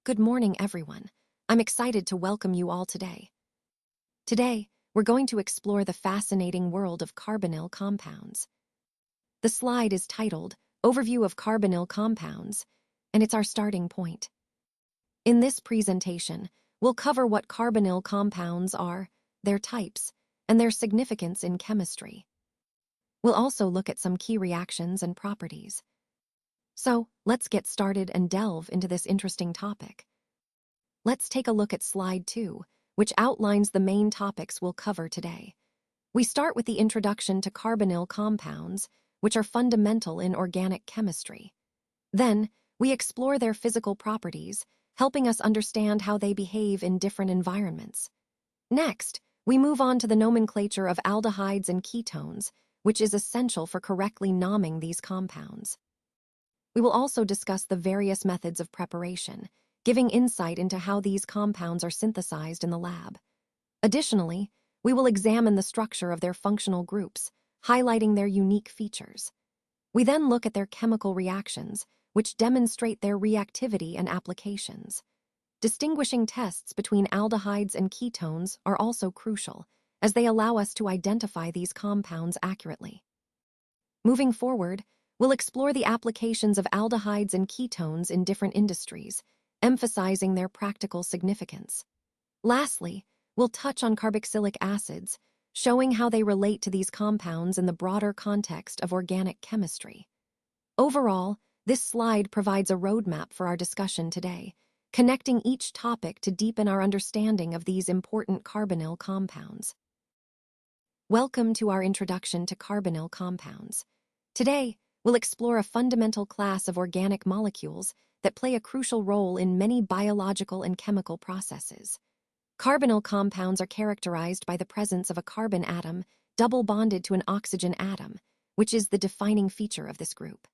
Good morning, everyone. I'm excited to welcome you all today. Today, we're going to explore the fascinating world of carbonyl compounds. The slide is titled Overview of Carbonyl Compounds, and it's our starting point. In this presentation, we'll cover what carbonyl compounds are, their types, and their significance in chemistry. We'll also look at some key reactions and properties. So, let's get started and delve into this interesting topic. Let's take a look at slide 2, which outlines the main topics we'll cover today. We start with the introduction to carbonyl compounds, which are fundamental in organic chemistry. Then, we explore their physical properties, helping us understand how they behave in different environments. Next, we move on to the nomenclature of aldehydes and ketones, which is essential for correctly naming these compounds. We will also discuss the various methods of preparation, giving insight into how these compounds are synthesized in the lab. Additionally, we will examine the structure of their functional groups, highlighting their unique features. We then look at their chemical reactions, which demonstrate their reactivity and applications. Distinguishing tests between aldehydes and ketones are also crucial, as they allow us to identify these compounds accurately. Moving forward, we'll explore the applications of aldehydes and ketones in different industries, emphasizing their practical significance. Lastly, we'll touch on carboxylic acids, showing how they relate to these compounds in the broader context of organic chemistry. Overall, this slide provides a roadmap for our discussion today, connecting each topic to deepen our understanding of these important carbonyl compounds. Welcome to our introduction to carbonyl compounds. Today, we'll explore a fundamental class of organic molecules that play a crucial role in many biological and chemical processes. Carbonyl compounds are characterized by the presence of a carbon atom double bonded to an oxygen atom, which is the defining feature of this group.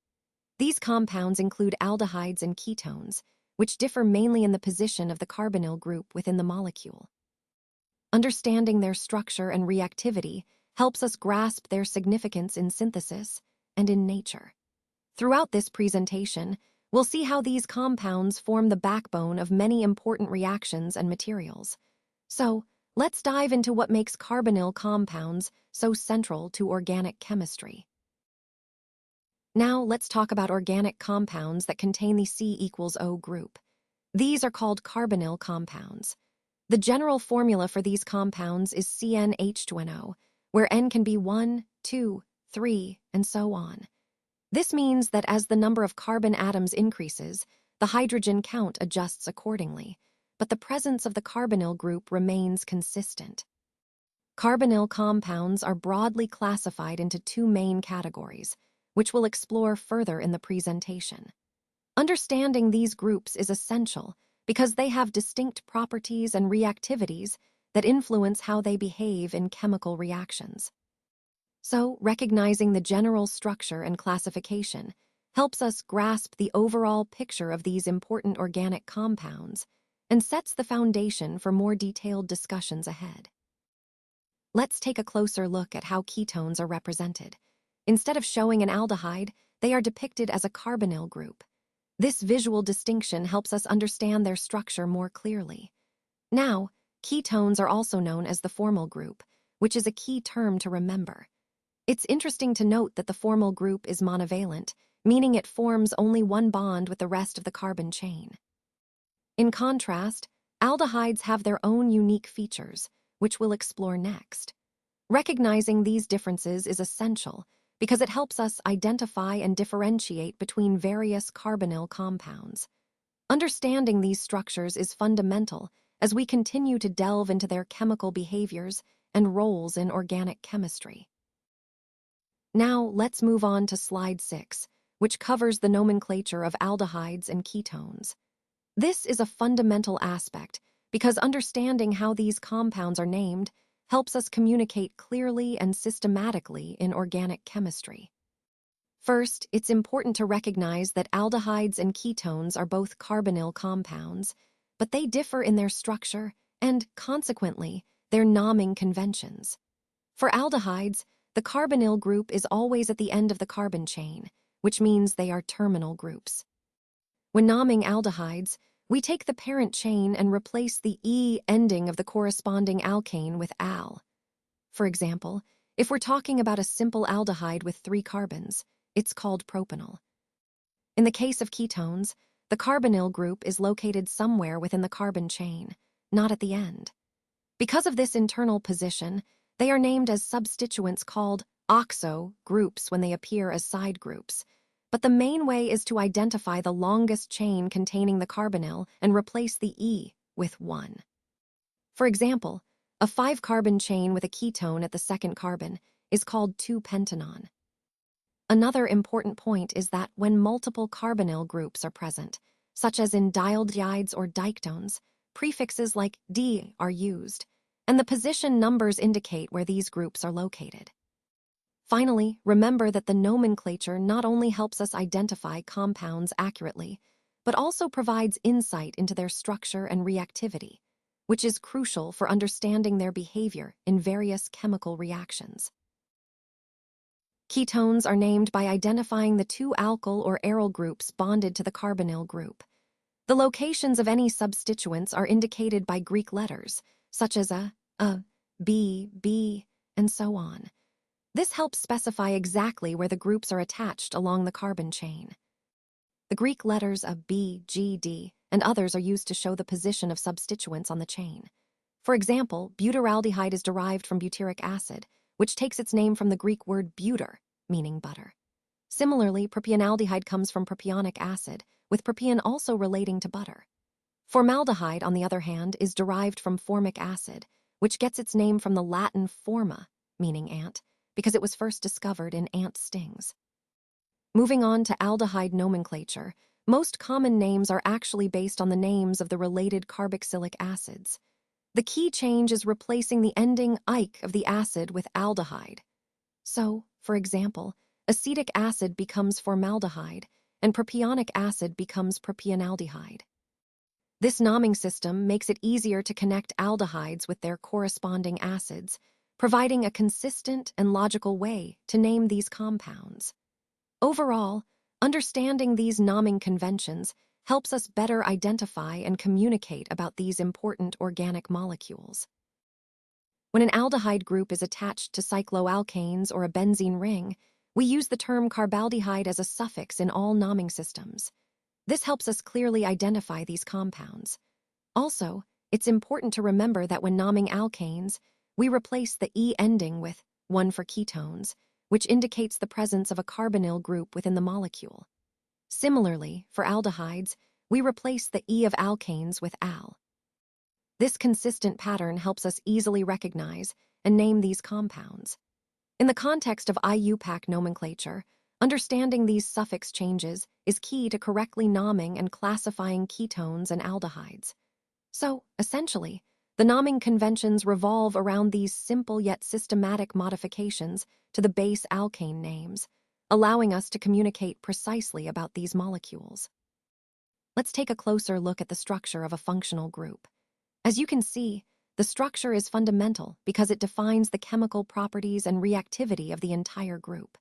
These compounds include aldehydes and ketones, which differ mainly in the position of the carbonyl group within the molecule. Understanding their structure and reactivity helps us grasp their significance in synthesis and in nature. Throughout this presentation, we'll see how these compounds form the backbone of many important reactions and materials. So, let's dive into what makes carbonyl compounds so central to organic chemistry. Now, let's talk about organic compounds that contain the C=O group. These are called carbonyl compounds. The general formula for these compounds is CnH2nO, where N can be 1, 2, 3, and so on. This means that as the number of carbon atoms increases, the hydrogen count adjusts accordingly, but the presence of the carbonyl group remains consistent. Carbonyl compounds are broadly classified into two main categories, which we'll explore further in the presentation. Understanding these groups is essential because they have distinct properties and reactivities that influence how they behave in chemical reactions. So, recognizing the general structure and classification helps us grasp the overall picture of these important organic compounds and sets the foundation for more detailed discussions ahead. Let's take a closer look at how ketones are represented. Instead of showing an aldehyde, they are depicted as a carbonyl group. This visual distinction helps us understand their structure more clearly. Now, ketones are also known as the formal group, which is a key term to remember. It's interesting to note that the formal group is monovalent, meaning it forms only one bond with the rest of the carbon chain. In contrast, aldehydes have their own unique features, which we'll explore next. Recognizing these differences is essential because it helps us identify and differentiate between various carbonyl compounds. Understanding these structures is fundamental as we continue to delve into their chemical behaviors and roles in organic chemistry. Now, let's move on to slide 6, which covers the nomenclature of aldehydes and ketones. This is a fundamental aspect because understanding how these compounds are named helps us communicate clearly and systematically in organic chemistry. First, it's important to recognize that aldehydes and ketones are both carbonyl compounds, but they differ in their structure and, consequently, their naming conventions. For aldehydes, the carbonyl group is always at the end of the carbon chain, which means they are terminal groups. When naming aldehydes, we take the parent chain and replace the E ending of the corresponding alkane with al. For example, if we're talking about a simple aldehyde with 3 carbons, it's called propanol. In the case of ketones, the carbonyl group is located somewhere within the carbon chain, not at the end. Because of this internal position, they are named as substituents called oxo groups when they appear as side groups. But the main way is to identify the longest chain containing the carbonyl and replace the E with 1. For example, a 5-carbon chain with a ketone at the second carbon is called 2-pentanon. Another important point is that when multiple carbonyl groups are present, such as in dialdehydes or diketones, prefixes like D are used, and the position numbers indicate where these groups are located. Finally, remember that the nomenclature not only helps us identify compounds accurately, but also provides insight into their structure and reactivity, which is crucial for understanding their behavior in various chemical reactions. Ketones are named by identifying the 2 alkyl or aryl groups bonded to the carbonyl group. The locations of any substituents are indicated by Greek letters, such as a, B, and so on. This helps specify exactly where the groups are attached along the carbon chain. The Greek letters of B, G, D, and others are used to show the position of substituents on the chain. For example, butyraldehyde is derived from butyric acid, which takes its name from the Greek word butyr, meaning butter. Similarly, propionaldehyde comes from propionic acid, with propion also relating to butter. Formaldehyde, on the other hand, is derived from formic acid, which gets its name from the Latin forma, meaning ant, because it was first discovered in ant stings. Moving on to aldehyde nomenclature, most common names are actually based on the names of the related carboxylic acids. The key change is replacing the ending -ike of the acid with aldehyde. So, for example, acetic acid becomes formaldehyde, and propionic acid becomes propionaldehyde. This naming system makes it easier to connect aldehydes with their corresponding acids, providing a consistent and logical way to name these compounds. Overall, understanding these naming conventions helps us better identify and communicate about these important organic molecules. When an aldehyde group is attached to cycloalkanes or a benzene ring, we use the term carbaldehyde as a suffix in all naming systems. This helps us clearly identify these compounds. Also, it's important to remember that when naming alkanes, we replace the E ending with 1 for ketones, which indicates the presence of a carbonyl group within the molecule. Similarly, for aldehydes, we replace the E of alkanes with al. This consistent pattern helps us easily recognize and name these compounds. In the context of IUPAC nomenclature, understanding these suffix changes is key to correctly naming and classifying ketones and aldehydes. So, essentially, the naming conventions revolve around these simple yet systematic modifications to the base alkane names, allowing us to communicate precisely about these molecules. Let's take a closer look at the structure of a functional group. As you can see, the structure is fundamental because it defines the chemical properties and reactivity of the entire group.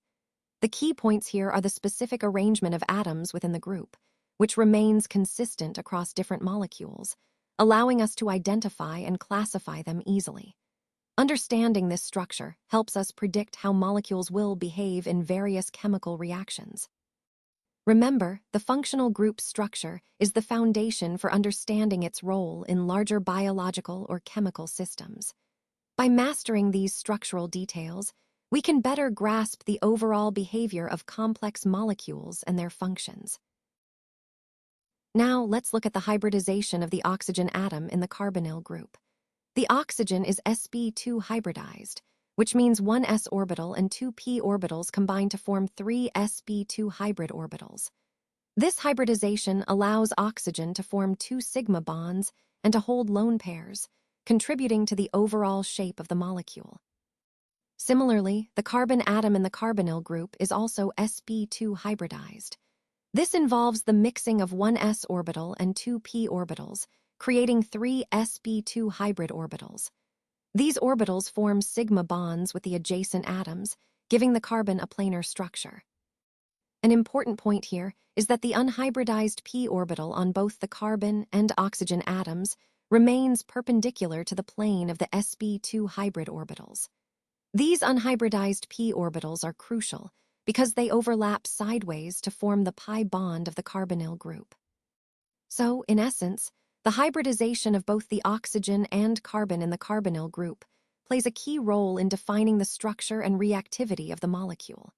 The key points here are the specific arrangement of atoms within the group, which remains consistent across different molecules, allowing us to identify and classify them easily. Understanding this structure helps us predict how molecules will behave in various chemical reactions. Remember, the functional group structure is the foundation for understanding its role in larger biological or chemical systems. By mastering these structural details, we can better grasp the overall behavior of complex molecules and their functions. Now, let's look at the hybridization of the oxygen atom in the carbonyl group. The oxygen is sp2 hybridized, which means 1 s orbital and 2 p orbitals combine to form 3 sp2 hybrid orbitals. This hybridization allows oxygen to form 2 sigma bonds and to hold lone pairs, contributing to the overall shape of the molecule. Similarly, the carbon atom in the carbonyl group is also sp2 hybridized. This involves the mixing of 1 s orbital and 2 p orbitals, creating 3 sp2 hybrid orbitals. These orbitals form sigma bonds with the adjacent atoms, giving the carbon a planar structure. An important point here is that the unhybridized p orbital on both the carbon and oxygen atoms remains perpendicular to the plane of the sp2 hybrid orbitals. These unhybridized p orbitals are crucial because they overlap sideways to form the pi bond of the carbonyl group. So, in essence, the hybridization of both the oxygen and carbon in the carbonyl group plays a key role in defining the structure and reactivity of the molecule.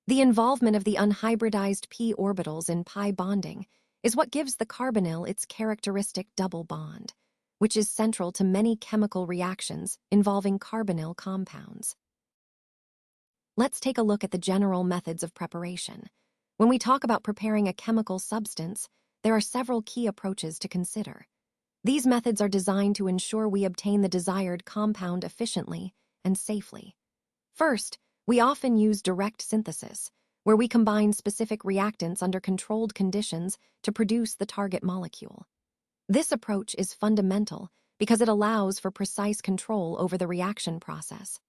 The involvement of the unhybridized p orbitals in pi bonding is what gives the carbonyl its characteristic double bond, which is central to many chemical reactions involving carbonyl compounds. Let's take a look at the general methods of preparation. When we talk about preparing a chemical substance, there are several key approaches to consider. These methods are designed to ensure we obtain the desired compound efficiently and safely. First, we often use direct synthesis, where we combine specific reactants under controlled conditions to produce the target molecule. This approach is fundamental because it allows for precise control over the reaction process.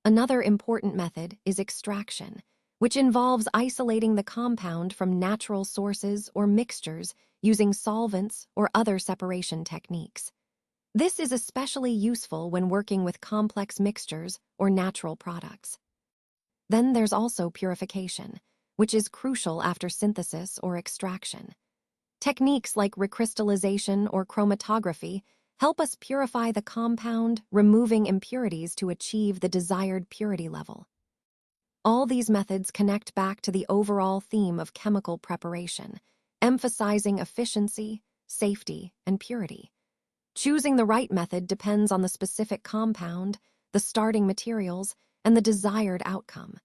Another important method is extraction, which involves isolating the compound from natural sources or mixtures using solvents or other separation techniques. This is especially useful when working with complex mixtures or natural products. Then there's also purification, which is crucial after synthesis or extraction. Techniques like recrystallization or chromatography help us purify the compound, removing impurities to achieve the desired purity level. All these methods connect back to the overall theme of chemical preparation, emphasizing efficiency, safety, and purity. Choosing the right method depends on the specific compound, the starting materials, and the desired outcome.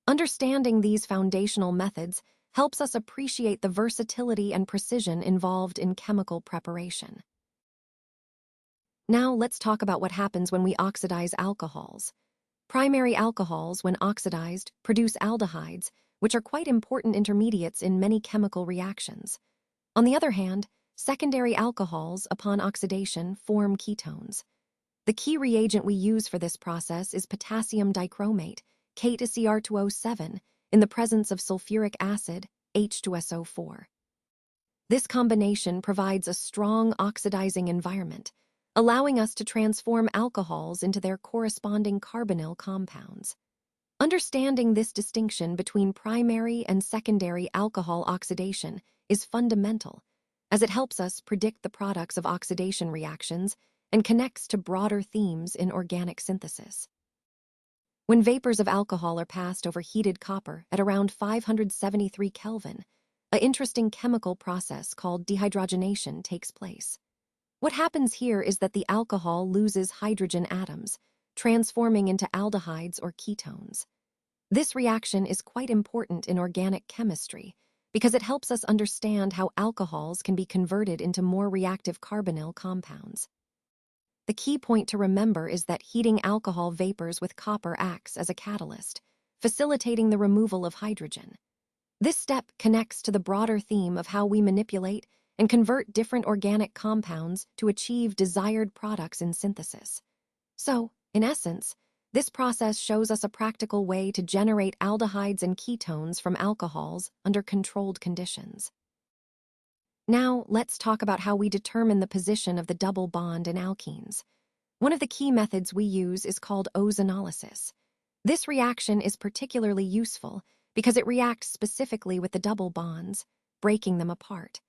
Understanding these foundational methods helps us appreciate the versatility and precision involved in chemical preparation. Now let's talk about what happens when we oxidize alcohols. Primary alcohols, when oxidized, produce aldehydes, which are quite important intermediates in many chemical reactions. On the other hand, secondary alcohols, upon oxidation, form ketones. The key reagent we use for this process is potassium dichromate, KCr2O7, in the presence of sulfuric acid, H2SO4. This combination provides a strong oxidizing environment, allowing us to transform alcohols into their corresponding carbonyl compounds. Understanding this distinction between primary and secondary alcohol oxidation is fundamental, as it helps us predict the products of oxidation reactions and connects to broader themes in organic synthesis. When vapors of alcohol are passed over heated copper at around 573 Kelvin, an interesting chemical process called dehydrogenation takes place. What happens here is that the alcohol loses hydrogen atoms, transforming into aldehydes or ketones. This reaction is quite important in organic chemistry because it helps us understand how alcohols can be converted into more reactive carbonyl compounds. The key point to remember is that heating alcohol vapors with copper acts as a catalyst, facilitating the removal of hydrogen. This step connects to the broader theme of how we manipulate and convert different organic compounds to achieve desired products in synthesis. So, in essence, this process shows us a practical way to generate aldehydes and ketones from alcohols under controlled conditions. Now, let's talk about how we determine the position of the double bond in alkenes. One of the key methods we use is called ozonolysis. This reaction is particularly useful because it reacts specifically with the double bonds, breaking them apart.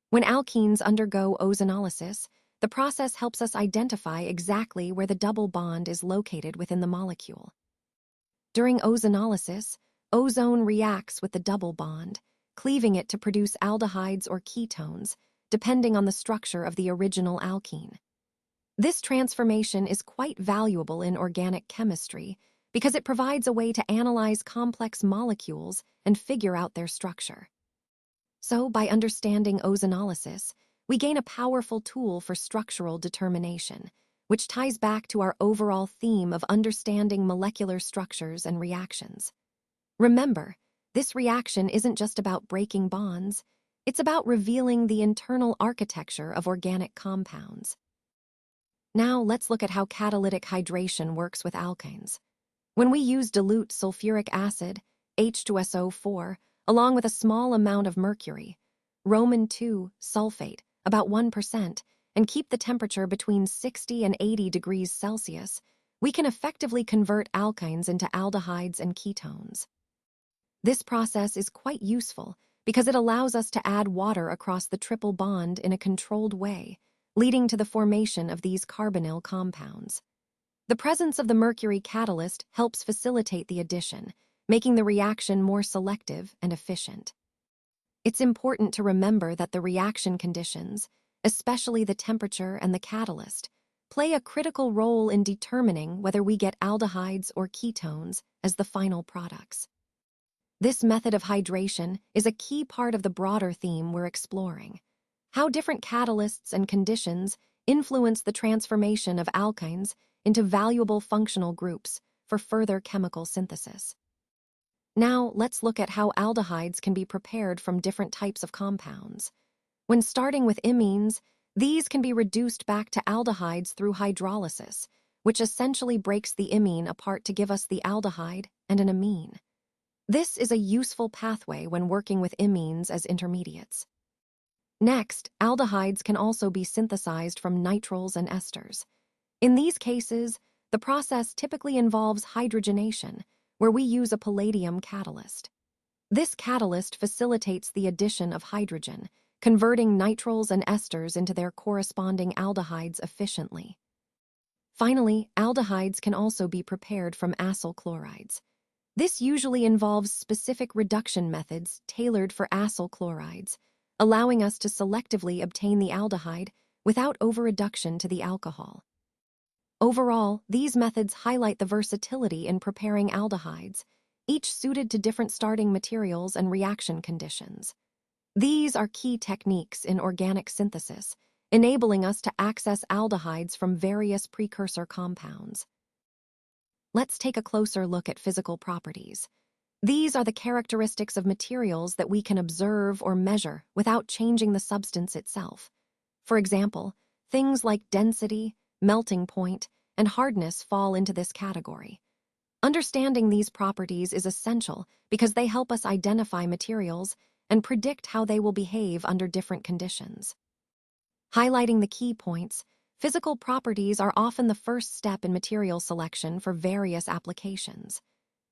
When alkenes undergo ozonolysis, the process helps us identify exactly where the double bond is located within the molecule. During ozonolysis, ozone reacts with the double bond, cleaving it to produce aldehydes or ketones, depending on the structure of the original alkene. This transformation is quite valuable in organic chemistry because it provides a way to analyze complex molecules and figure out their structure. So, by understanding ozonolysis, we gain a powerful tool for structural determination, which ties back to our overall theme of understanding molecular structures and reactions. Remember, this reaction isn't just about breaking bonds, it's about revealing the internal architecture of organic compounds. Now let's look at how catalytic hydration works with alkanes. When we use dilute sulfuric acid, H2SO4, along with a small amount of mercury, Roman 2 sulfate, about 1%, and keep the temperature between 60 and 80 degrees Celsius, we can effectively convert alkynes into aldehydes and ketones. This process is quite useful because it allows us to add water across the triple bond in a controlled way, leading to the formation of these carbonyl compounds. The presence of the mercury catalyst helps facilitate the addition, making the reaction more selective and efficient. It's important to remember that the reaction conditions, especially the temperature and the catalyst, play a critical role in determining whether we get aldehydes or ketones as the final products. This method of hydration is a key part of the broader theme we're exploring: how different catalysts and conditions influence the transformation of alkynes into valuable functional groups for further chemical synthesis. Now, let's look at how aldehydes can be prepared from different types of compounds. When starting with imines, these can be reduced back to aldehydes through hydrolysis, which essentially breaks the imine apart to give us the aldehyde and an amine. This is a useful pathway when working with imines as intermediates. Next, aldehydes can also be synthesized from nitriles and esters. In these cases, the process typically involves hydrogenation, where we use a palladium catalyst. This catalyst facilitates the addition of hydrogen, converting nitriles and esters into their corresponding aldehydes efficiently. Finally, aldehydes can also be prepared from acyl chlorides. This usually involves specific reduction methods tailored for acyl chlorides, allowing us to selectively obtain the aldehyde without over-reduction to the alcohol. Overall, these methods highlight the versatility in preparing aldehydes, each suited to different starting materials and reaction conditions. These are key techniques in organic synthesis, enabling us to access aldehydes from various precursor compounds. Let's take a closer look at physical properties. These are the characteristics of materials that we can observe or measure without changing the substance itself. For example, things like density, melting point, and hardness fall into this category. Understanding these properties is essential because they help us identify materials and predict how they will behave under different conditions. Highlighting the key points, physical properties are often the first step in material selection for various applications.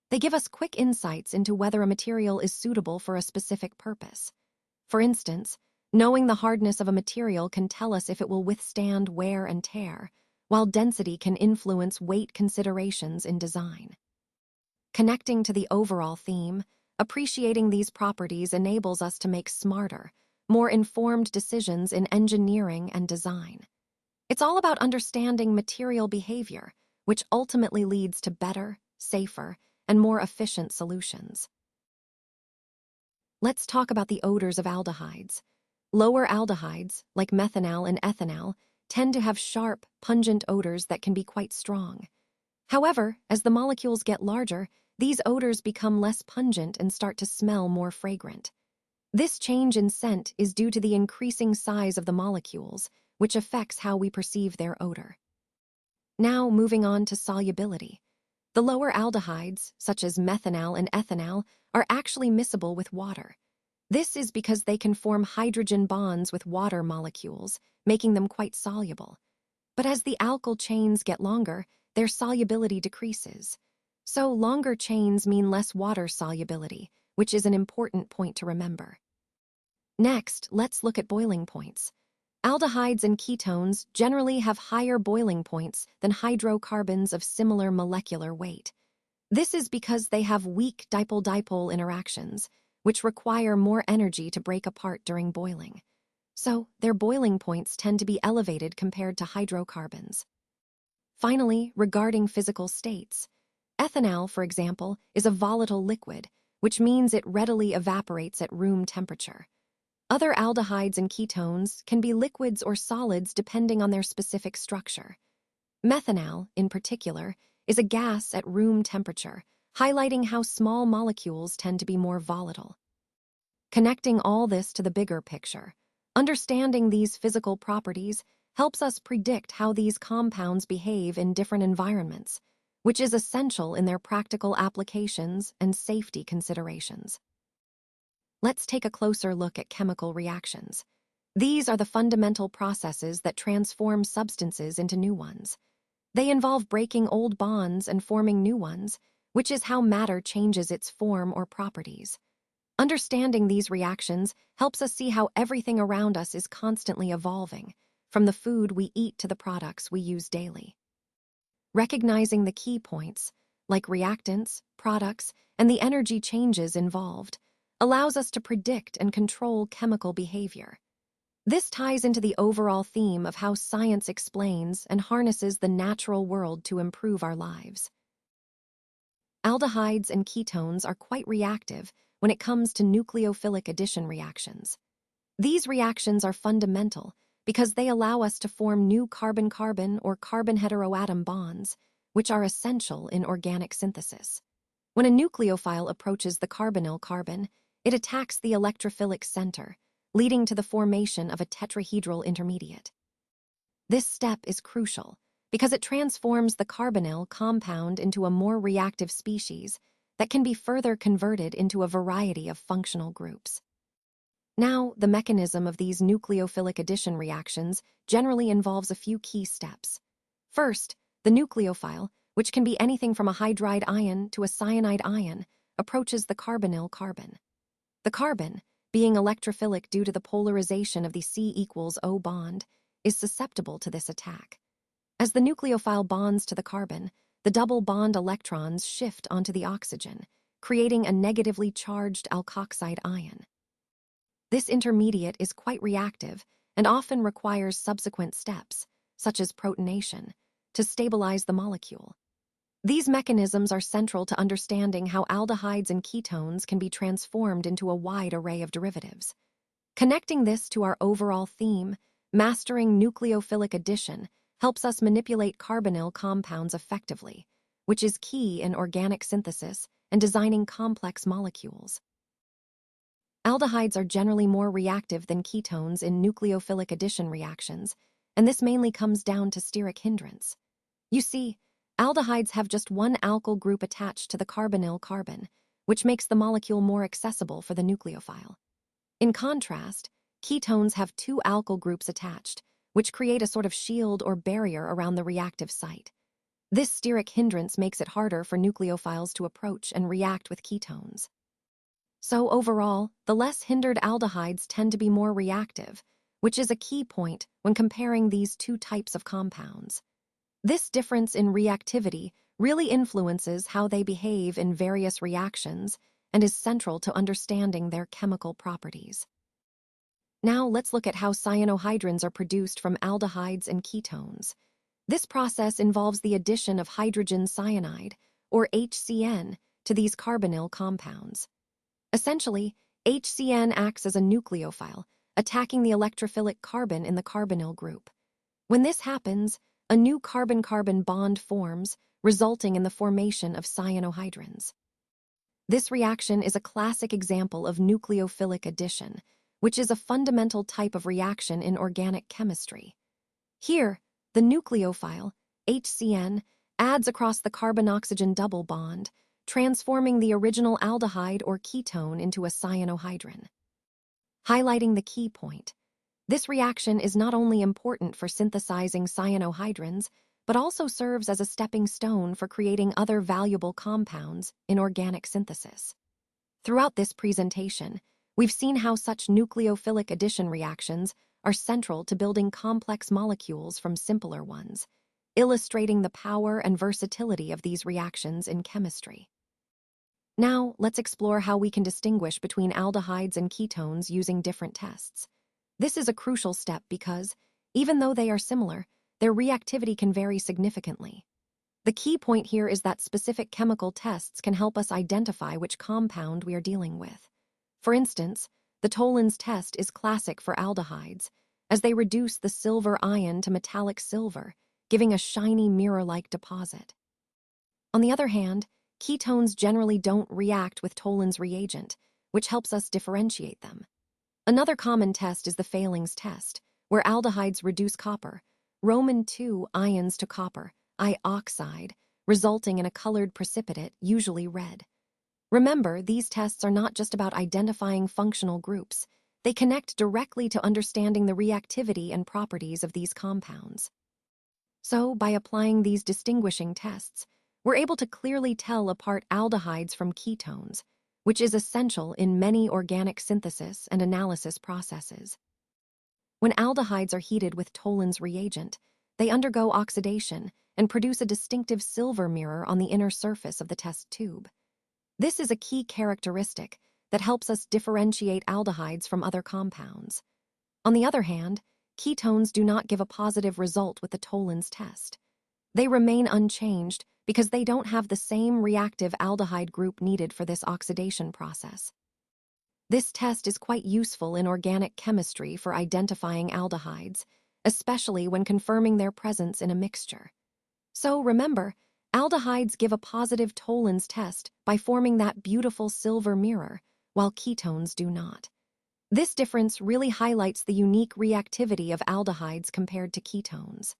They give us quick insights into whether a material is suitable for a specific purpose. For instance, knowing the hardness of a material can tell us if it will withstand wear and tear, while density can influence weight considerations in design. Connecting to the overall theme, appreciating these properties enables us to make smarter, more informed decisions in engineering and design. It's all about understanding material behavior, which ultimately leads to better, safer, and more efficient solutions. Let's talk about the odors of aldehydes. Lower aldehydes, like methanal and ethanal, tend to have sharp, pungent odors that can be quite strong. However, as the molecules get larger, these odors become less pungent and start to smell more fragrant. This change in scent is due to the increasing size of the molecules, which affects how we perceive their odor. Now, moving on to solubility. The lower aldehydes, such as methanal and ethanal, are actually miscible with water. This is because they can form hydrogen bonds with water molecules, making them quite soluble. But as the alkyl chains get longer, their solubility decreases. So longer chains mean less water solubility, which is an important point to remember. Next, let's look at boiling points. Aldehydes and ketones generally have higher boiling points than hydrocarbons of similar molecular weight. This is because they have weak dipole-dipole interactions, which require more energy to break apart during boiling. So, their boiling points tend to be elevated compared to hydrocarbons. Finally, regarding physical states, ethanal, for example, is a volatile liquid, which means it readily evaporates at room temperature. Other aldehydes and ketones can be liquids or solids depending on their specific structure. Methanal, in particular, is a gas at room temperature, highlighting how small molecules tend to be more volatile. Connecting all this to the bigger picture, understanding these physical properties helps us predict how these compounds behave in different environments, which is essential in their practical applications and safety considerations. Let's take a closer look at chemical reactions. These are the fundamental processes that transform substances into new ones. They involve breaking old bonds and forming new ones, which is how matter changes its form or properties. Understanding these reactions helps us see how everything around us is constantly evolving, from the food we eat to the products we use daily. Recognizing the key points, like reactants, products, and the energy changes involved, allows us to predict and control chemical behavior. This ties into the overall theme of how science explains and harnesses the natural world to improve our lives. Aldehydes and ketones are quite reactive when it comes to nucleophilic addition reactions. These reactions are fundamental because they allow us to form new carbon-carbon or carbon heteroatom bonds, which are essential in organic synthesis. When a nucleophile approaches the carbonyl carbon, it attacks the electrophilic center, leading to the formation of a tetrahedral intermediate. This step is crucial because it transforms the carbonyl compound into a more reactive species that can be further converted into a variety of functional groups. Now, the mechanism of these nucleophilic addition reactions generally involves a few key steps. First, the nucleophile, which can be anything from a hydride ion to a cyanide ion, approaches the carbonyl carbon. The carbon, being electrophilic due to the polarization of the C=O bond, is susceptible to this attack. As the nucleophile bonds to the carbon, the double bond electrons shift onto the oxygen, creating a negatively charged alkoxide ion. This intermediate is quite reactive and often requires subsequent steps, such as protonation, to stabilize the molecule. These mechanisms are central to understanding how aldehydes and ketones can be transformed into a wide array of derivatives. Connecting this to our overall theme, mastering nucleophilic addition helps us manipulate carbonyl compounds effectively, which is key in organic synthesis and designing complex molecules. Aldehydes are generally more reactive than ketones in nucleophilic addition reactions, and this mainly comes down to steric hindrance. You see, aldehydes have just one alkyl group attached to the carbonyl carbon, which makes the molecule more accessible for the nucleophile. In contrast, ketones have two alkyl groups attached, which create a sort of shield or barrier around the reactive site. This steric hindrance makes it harder for nucleophiles to approach and react with ketones. So overall, the less hindered aldehydes tend to be more reactive, which is a key point when comparing these two types of compounds. This difference in reactivity really influences how they behave in various reactions and is central to understanding their chemical properties. Now let's look at how cyanohydrins are produced from aldehydes and ketones. This process involves the addition of hydrogen cyanide, or HCN, to these carbonyl compounds. Essentially, HCN acts as a nucleophile, attacking the electrophilic carbon in the carbonyl group. When this happens, a new carbon-carbon bond forms, resulting in the formation of cyanohydrins. This reaction is a classic example of nucleophilic addition, which is a fundamental type of reaction in organic chemistry. Here, the nucleophile, HCN, adds across the carbon-oxygen double bond, transforming the original aldehyde or ketone into a cyanohydrin. Highlighting the key point, this reaction is not only important for synthesizing cyanohydrins, but also serves as a stepping stone for creating other valuable compounds in organic synthesis. Throughout this presentation, we've seen how such nucleophilic addition reactions are central to building complex molecules from simpler ones, illustrating the power and versatility of these reactions in chemistry. Now, let's explore how we can distinguish between aldehydes and ketones using different tests. This is a crucial step because, even though they are similar, their reactivity can vary significantly. The key point here is that specific chemical tests can help us identify which compound we are dealing with. For instance, the Tollens test is classic for aldehydes, as they reduce the silver ion to metallic silver, giving a shiny mirror-like deposit. On the other hand, ketones generally don't react with Tollens reagent, which helps us differentiate them. Another common test is the Fehling's test, where aldehydes reduce copper, Roman II ions to copper, I oxide, resulting in a colored precipitate, usually red. Remember, these tests are not just about identifying functional groups. They connect directly to understanding the reactivity and properties of these compounds. So, by applying these distinguishing tests, we're able to clearly tell apart aldehydes from ketones, which is essential in many organic synthesis and analysis processes. When aldehydes are heated with Tollens reagent, they undergo oxidation and produce a distinctive silver mirror on the inner surface of the test tube. This is a key characteristic that helps us differentiate aldehydes from other compounds. On the other hand, ketones do not give a positive result with the Tollens test. They remain unchanged because they don't have the same reactive aldehyde group needed for this oxidation process. This test is quite useful in organic chemistry for identifying aldehydes, especially when confirming their presence in a mixture. So remember, aldehydes give a positive Tollens test by forming that beautiful silver mirror, while ketones do not. This difference really highlights the unique reactivity of aldehydes compared to ketones.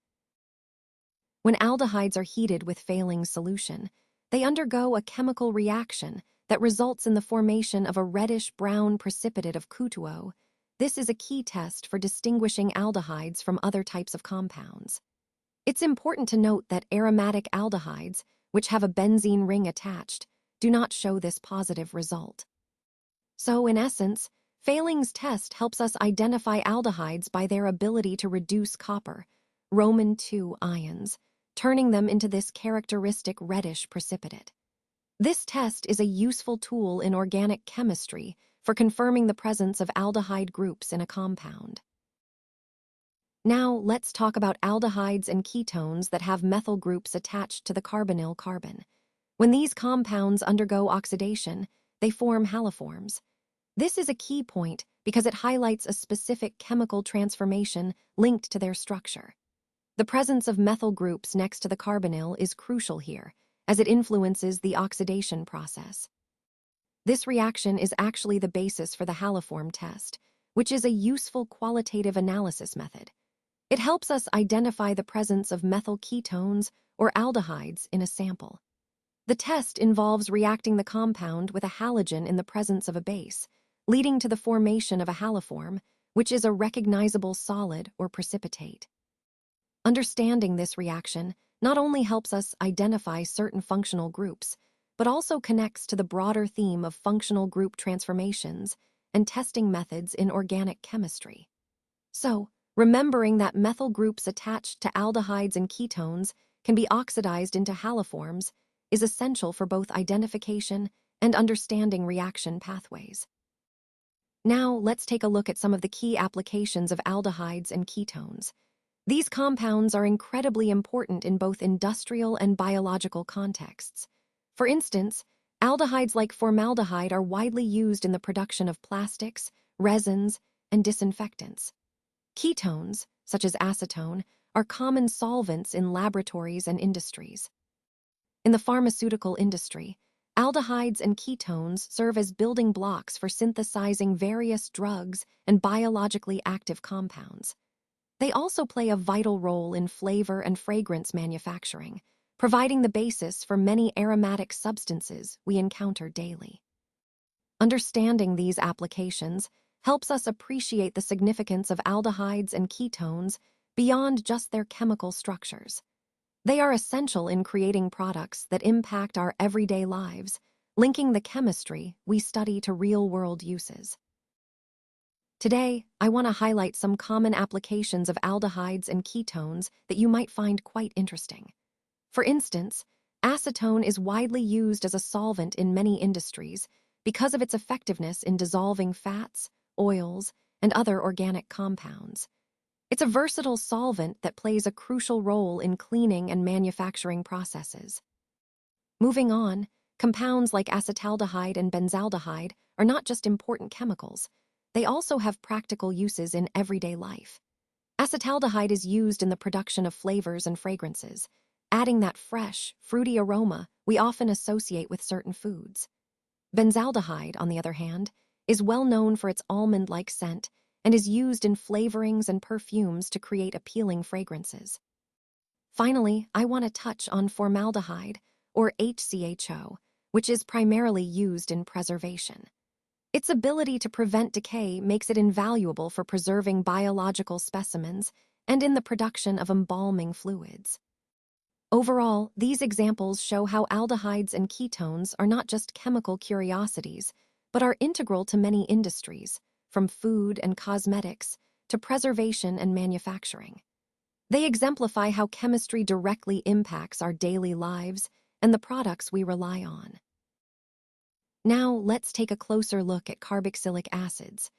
When aldehydes are heated with failing solution, they undergo a chemical reaction that results in the formation of a reddish-brown precipitate of Kutuo. This is a key test for distinguishing aldehydes from other types of compounds. It's important to note that aromatic aldehydes, which have a benzene ring attached, do not show this positive result. So, in essence, Failing's test helps us identify aldehydes by their ability to reduce copper, Roman II ions, turning them into this characteristic reddish precipitate. This test is a useful tool in organic chemistry for confirming the presence of aldehyde groups in a compound. Now, let's talk about aldehydes and ketones that have methyl groups attached to the carbonyl carbon. When these compounds undergo oxidation, they form haloforms. This is a key point because it highlights a specific chemical transformation linked to their structure. The presence of methyl groups next to the carbonyl is crucial here, as it influences the oxidation process. This reaction is actually the basis for the haloform test, which is a useful qualitative analysis method. It helps us identify the presence of methyl ketones or aldehydes in a sample. The test involves reacting the compound with a halogen in the presence of a base, leading to the formation of a haloform, which is a recognizable solid or precipitate. Understanding this reaction not only helps us identify certain functional groups, but also connects to the broader theme of functional group transformations and testing methods in organic chemistry. So, remembering that methyl groups attached to aldehydes and ketones can be oxidized into haloforms is essential for both identification and understanding reaction pathways. Now, let's take a look at some of the key applications of aldehydes and ketones. These compounds are incredibly important in both industrial and biological contexts. For instance, aldehydes like formaldehyde are widely used in the production of plastics, resins, and disinfectants. Ketones, such as acetone, are common solvents in laboratories and industries. In the pharmaceutical industry, aldehydes and ketones serve as building blocks for synthesizing various drugs and biologically active compounds. They also play a vital role in flavor and fragrance manufacturing, providing the basis for many aromatic substances we encounter daily. Understanding these applications helps us appreciate the significance of aldehydes and ketones beyond just their chemical structures. They are essential in creating products that impact our everyday lives, linking the chemistry we study to real-world uses. Today, I want to highlight some common applications of aldehydes and ketones that you might find quite interesting. For instance, acetone is widely used as a solvent in many industries because of its effectiveness in dissolving fats, oils, and other organic compounds. It's a versatile solvent that plays a crucial role in cleaning and manufacturing processes. Moving on, compounds like acetaldehyde and benzaldehyde are not just important chemicals, they also have practical uses in everyday life. Acetaldehyde is used in the production of flavors and fragrances, adding that fresh, fruity aroma we often associate with certain foods. Benzaldehyde, on the other hand, is well known for its almond-like scent and is used in flavorings and perfumes to create appealing fragrances. Finally, I want to touch on formaldehyde, or HCHO, which is primarily used in preservation. Its ability to prevent decay makes it invaluable for preserving biological specimens and in the production of embalming fluids. Overall, these examples show how aldehydes and ketones are not just chemical curiosities, but are integral to many industries, from food and cosmetics to preservation and manufacturing. They exemplify how chemistry directly impacts our daily lives and the products we rely on. Now, let's take a closer look at carboxylic acids.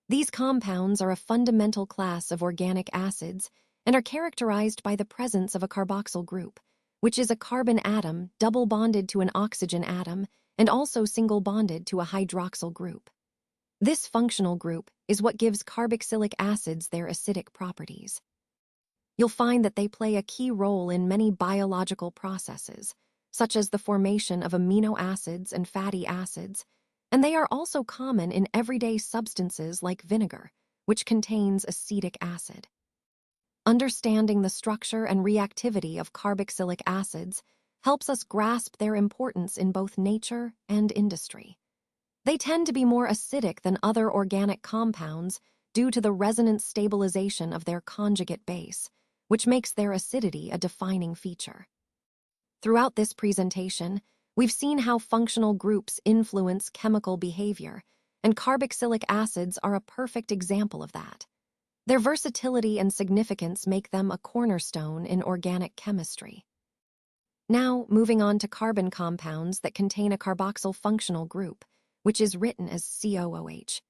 These compounds are a fundamental class of organic acids and are characterized by the presence of a carboxyl group, which is a carbon atom double bonded to an oxygen atom and also single bonded to a hydroxyl group. This functional group is what gives carboxylic acids their acidic properties. You'll find that they play a key role in many biological processes, such as the formation of amino acids and fatty acids, and they are also common in everyday substances like vinegar, which contains acetic acid. Understanding the structure and reactivity of carboxylic acids helps us grasp their importance in both nature and industry. They tend to be more acidic than other organic compounds due to the resonance stabilization of their conjugate base, which makes their acidity a defining feature. Throughout this presentation, we've seen how functional groups influence chemical behavior, and carboxylic acids are a perfect example of that. Their versatility and significance make them a cornerstone in organic chemistry. Now, moving on to carbon compounds that contain a carboxyl functional group, which is written as COOH.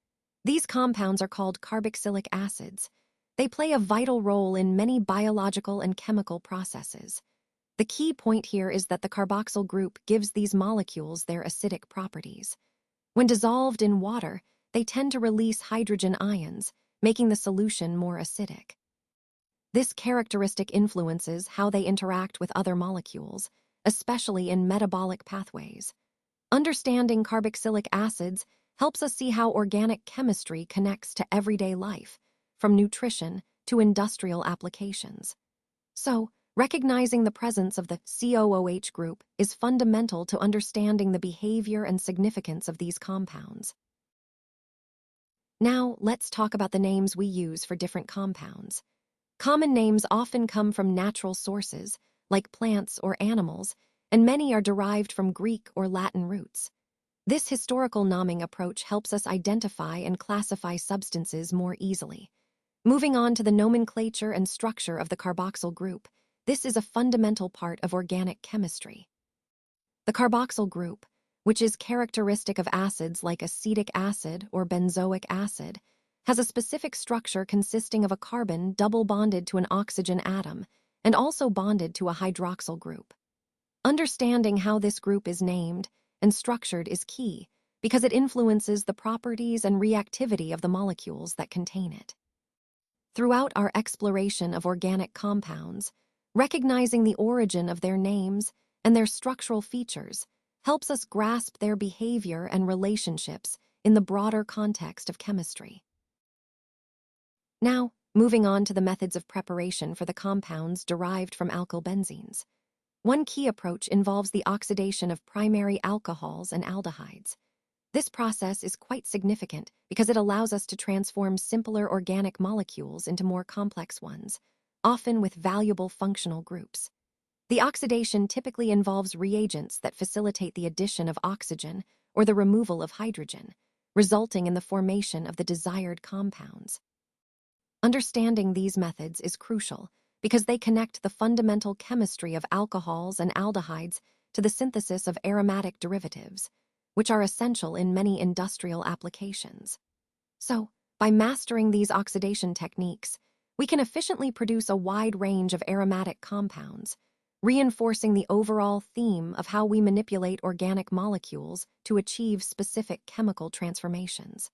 These compounds are called carboxylic acids. They play a vital role in many biological and chemical processes. The key point here is that the carboxyl group gives these molecules their acidic properties. When dissolved in water, they tend to release hydrogen ions, making the solution more acidic. This characteristic influences how they interact with other molecules, especially in metabolic pathways. Understanding carboxylic acids helps us see how organic chemistry connects to everyday life, from nutrition to industrial applications. So, recognizing the presence of the COOH group is fundamental to understanding the behavior and significance of these compounds. Now, let's talk about the names we use for different compounds. Common names often come from natural sources, like plants or animals, and many are derived from Greek or Latin roots. This historical naming approach helps us identify and classify substances more easily. Moving on to the nomenclature and structure of the carboxyl group, this is a fundamental part of organic chemistry. The carboxyl group, which is characteristic of acids like acetic acid or benzoic acid, has a specific structure consisting of a carbon double bonded to an oxygen atom and also bonded to a hydroxyl group. Understanding how this group is named and structured is key because it influences the properties and reactivity of the molecules that contain it. Throughout our exploration of organic compounds, recognizing the origin of their names and their structural features helps us grasp their behavior and relationships in the broader context of chemistry. Now, moving on to the methods of preparation for the compounds derived from alkylbenzenes. One key approach involves the oxidation of primary alcohols and aldehydes. This process is quite significant because it allows us to transform simpler organic molecules into more complex ones, often with valuable functional groups. The oxidation typically involves reagents that facilitate the addition of oxygen or the removal of hydrogen, resulting in the formation of the desired compounds. Understanding these methods is crucial because they connect the fundamental chemistry of alcohols and aldehydes to the synthesis of aromatic derivatives, which are essential in many industrial applications. So, by mastering these oxidation techniques, we can efficiently produce a wide range of aromatic compounds, reinforcing the overall theme of how we manipulate organic molecules to achieve specific chemical transformations.